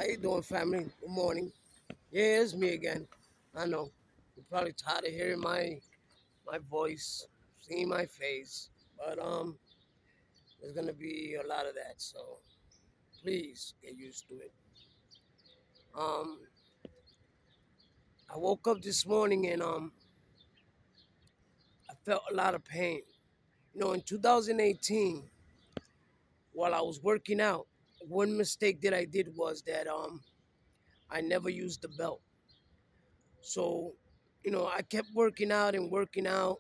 How you doing, family? Good morning. Yeah, it's me again. I know. You're probably tired of hearing my voice, seeing my face, but there's gonna be a lot of that. So please get used to it. Um, I woke up this morning and I felt a lot of pain. In 2018, while I was working out, one mistake that I did was that I never used the belt. So, I kept working out and working out.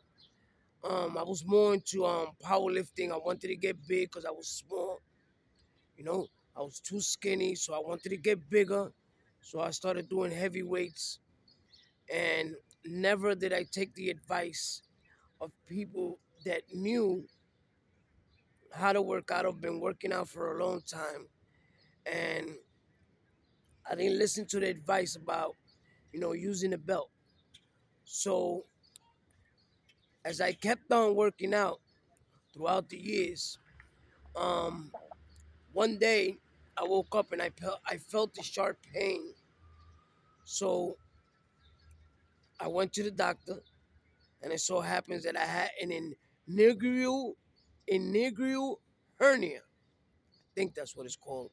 I was more into powerlifting. I wanted to get big because I was small. You know, I was too skinny, so I wanted to get bigger. So I started doing heavy weights, and never did I take the advice of people that knew how to work out. I've been working out for a long time, and I didn't listen to the advice about using a belt. So as I kept on working out throughout the years, um, one day I woke up and I felt a sharp pain. So I went to the doctor, and it so happens that I had an inguinal hernia. I think that's what it's called.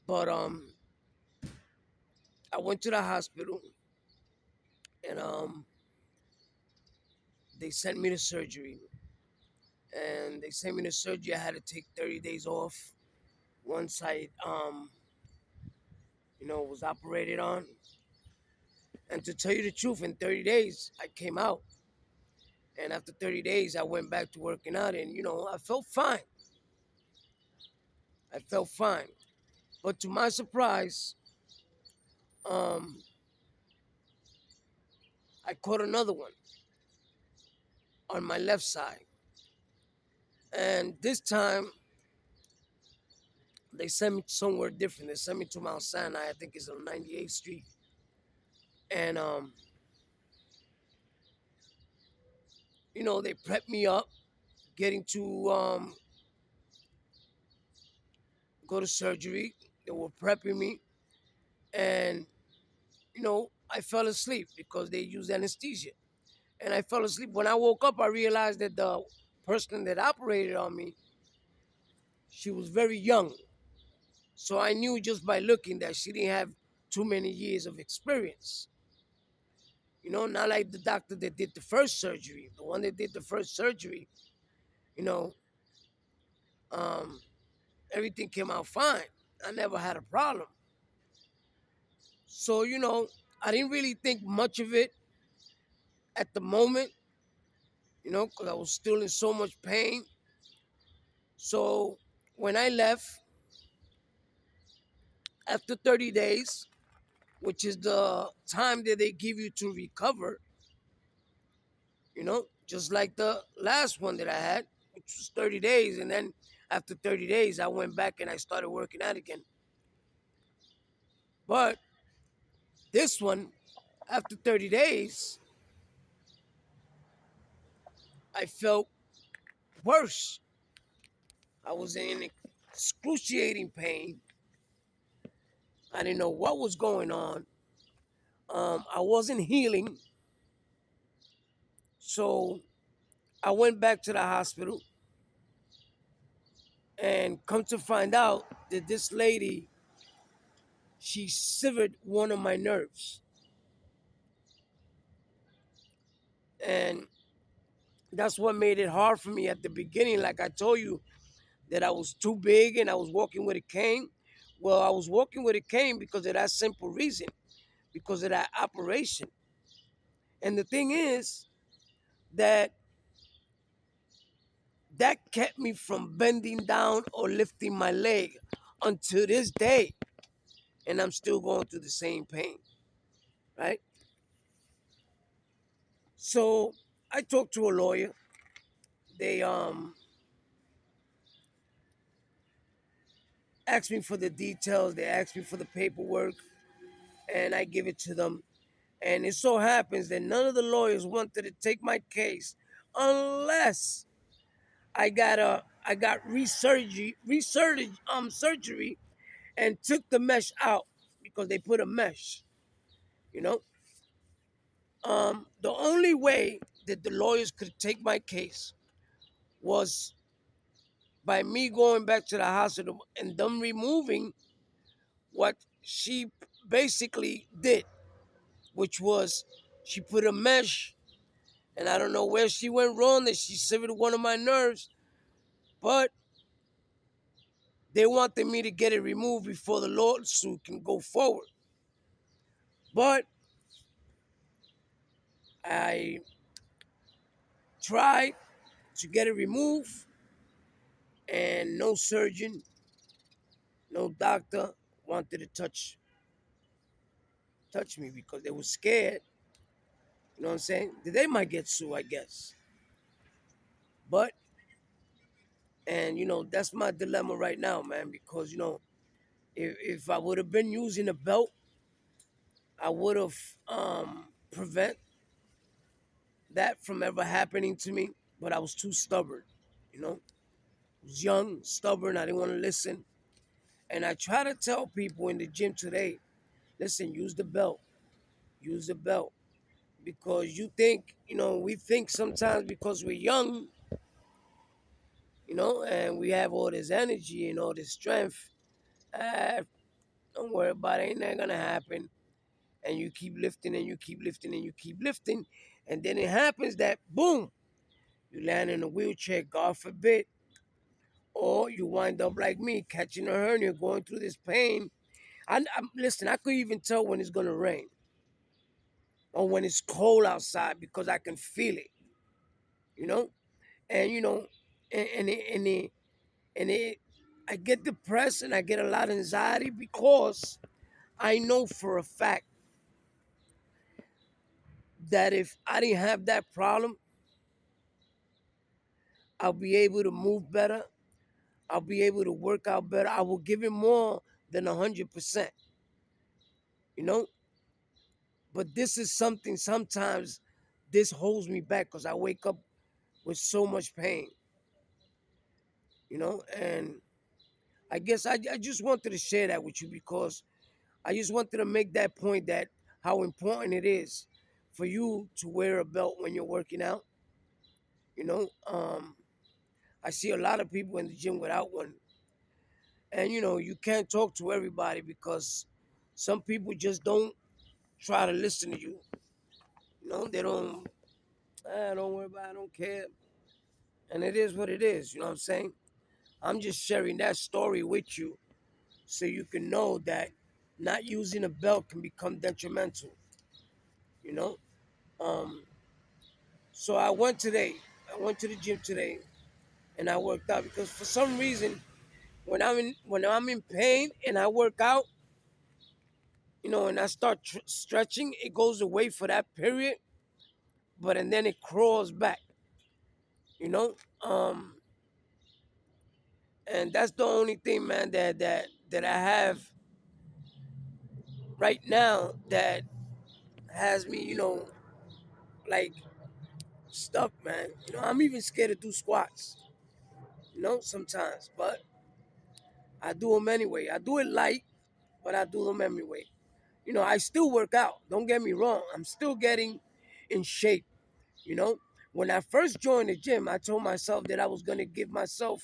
But I went to the hospital, and they sent me to surgery. And they sent me to surgery. I had to take 30 days off once I was operated on. And to tell you the truth, in 30 days I came out. And after 30 days, I went back to working out, and I felt fine. I felt fine. But to my surprise, um, I caught another one on my left side. And this time, they sent me somewhere different. They sent me to Mount Sinai. I think it's on 98th Street. And, they prepped me up, getting to go to surgery. They were prepping me. And, I fell asleep because they used anesthesia. And I fell asleep. When I woke up, I realized that the person that operated on me, she was very young. So I knew just by looking that she didn't have too many years of experience. Not like the doctor that did the first surgery. The one that did the first surgery, you know, um, everything came out fine. I never had a problem. So, I didn't really think much of it at the moment, because I was still in so much pain. So when I left, after 30 days, which is the time that they give you to recover, just like the last one that I had, which was 30 days. And then after 30 days, I went back and I started working out again. But this one, after 30 days, I felt worse. I was in excruciating pain. I didn't know what was going on. I wasn't healing. So I went back to the hospital, and come to find out that this lady, she severed one of my nerves. And that's what made it hard for me at the beginning. Like I told you, that I was too big and I was walking with a cane. Well, I was walking with a cane because of that simple reason, because of that operation. And the thing is that that kept me from bending down or lifting my leg until this day. And I'm still going through the same pain, right? So I talked to a lawyer. They asked me for the details, they asked me for the paperwork, and I give it to them. And it so happens that none of the lawyers wanted to take my case unless I got surgery, and took the mesh out because they put a mesh, you know. The only way that the lawyers could take my case was by me going back to the hospital and them removing what she basically did, which was she put a mesh, and I don't know where she went wrong, that she severed one of my nerves, but they wanted me to get it removed before the lawsuit can go forward. But I tried to get it removed, and no surgeon, no doctor wanted to touch me because they were scared. You know what I'm saying? They might get sued, I guess. But and that's my dilemma right now, man. Because if I would have been using a belt, I would have prevent that from ever happening to me. But I was too stubborn. You know, I was young, stubborn. I didn't want to listen. And I try to tell people in the gym today, listen, use the belt, use the belt. Because we think sometimes because we're young, and we have all this energy and all this strength, ah, don't worry about it, ain't that gonna happen. And you keep lifting and you keep lifting and you keep lifting. And then it happens that boom, you land in a wheelchair, God forbid, or you wind up like me, catching a hernia, going through this pain. Listen, I could even tell when it's gonna rain or when it's cold outside because I can feel it, you know? And and I get depressed and I get a lot of anxiety because I know for a fact that if I didn't have that problem, I'll be able to move better. I'll be able to work out better. I will give it more than 100%, you know? But this is something sometimes this holds me back because I wake up with so much pain, And I guess I just wanted to share that with you because I just wanted to make that point that how important it is for you to wear a belt when you're working out, you know? I see a lot of people in the gym without one. And you can't talk to everybody because some people just don't try to listen to you. They don't worry about it, I don't care. And it is what it is, you know what I'm saying? I'm just sharing that story with you so you can know that not using a belt can become detrimental, you know? Um, so I went today. I went to the gym today and I worked out because for some reason when I'm in pain and I work out, and I start stretching, it goes away for that period, but and then it crawls back, you know. Um, and that's the only thing, man, that I have right now that has me, like stuck, man. I'm even scared to do squats, sometimes, but I do them anyway. I do it light, but I do them anyway. I still work out. Don't get me wrong. I'm still getting in shape. You know, when I first joined the gym, I told myself that I was going to give myself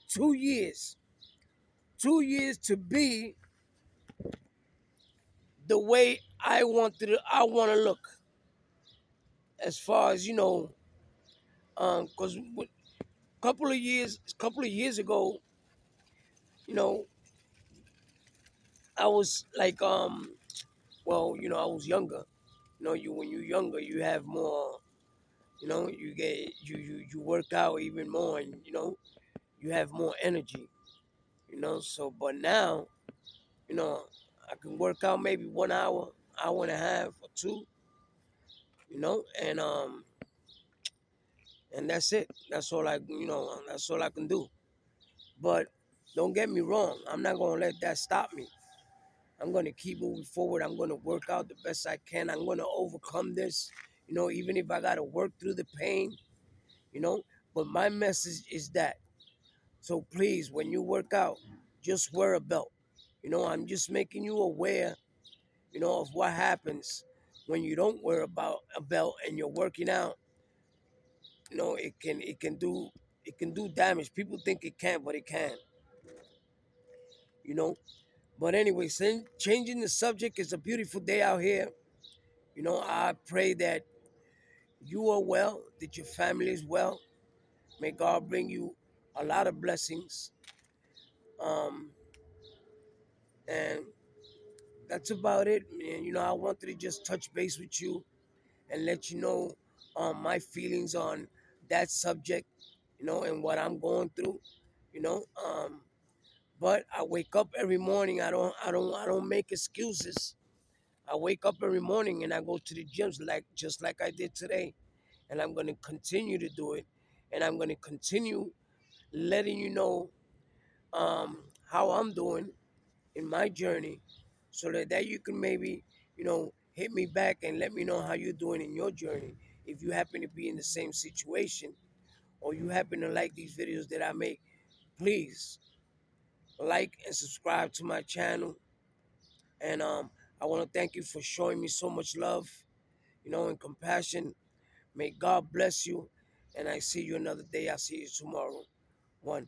2 years, 2 years to be the way I want to look. As far as because couple of years ago, you know, I was like, well, I was younger. When you're younger, you have more. You get you work out even more, and you have more energy. So but now, you know, I can work out maybe 1 hour, hour and a half or two, and that's it. That's all I can do. But don't get me wrong, I'm not gonna let that stop me. I'm gonna keep moving forward. I'm gonna work out the best I can. I'm gonna overcome this, even if I gotta work through the pain, you know. But my message is that. So please, when you work out, just wear a belt. I'm just making you aware, of what happens when you don't wear about a belt and you're working out. It can do damage. People think it can't, but it can. You know. But anyway, changing the subject, is a beautiful day out here. I pray that you are well, that your family is well. May God bring you a lot of blessings. Um, and that's about it, man. I wanted to just touch base with you and let you know my feelings on that subject, and what I'm going through, you know. But I wake up every morning. I don't make excuses. I wake up every morning and I go to the gyms, just like I did today, and I'm gonna continue to do it, and I'm gonna continue letting you know how I'm doing in my journey, so that you can maybe hit me back and let me know how you're doing in your journey. If you happen to be in the same situation, or you happen to like these videos that I make, please like and subscribe to my channel. And I want to thank you for showing me so much love, and compassion. May God bless you. And I see you another day. I'll see you tomorrow. One.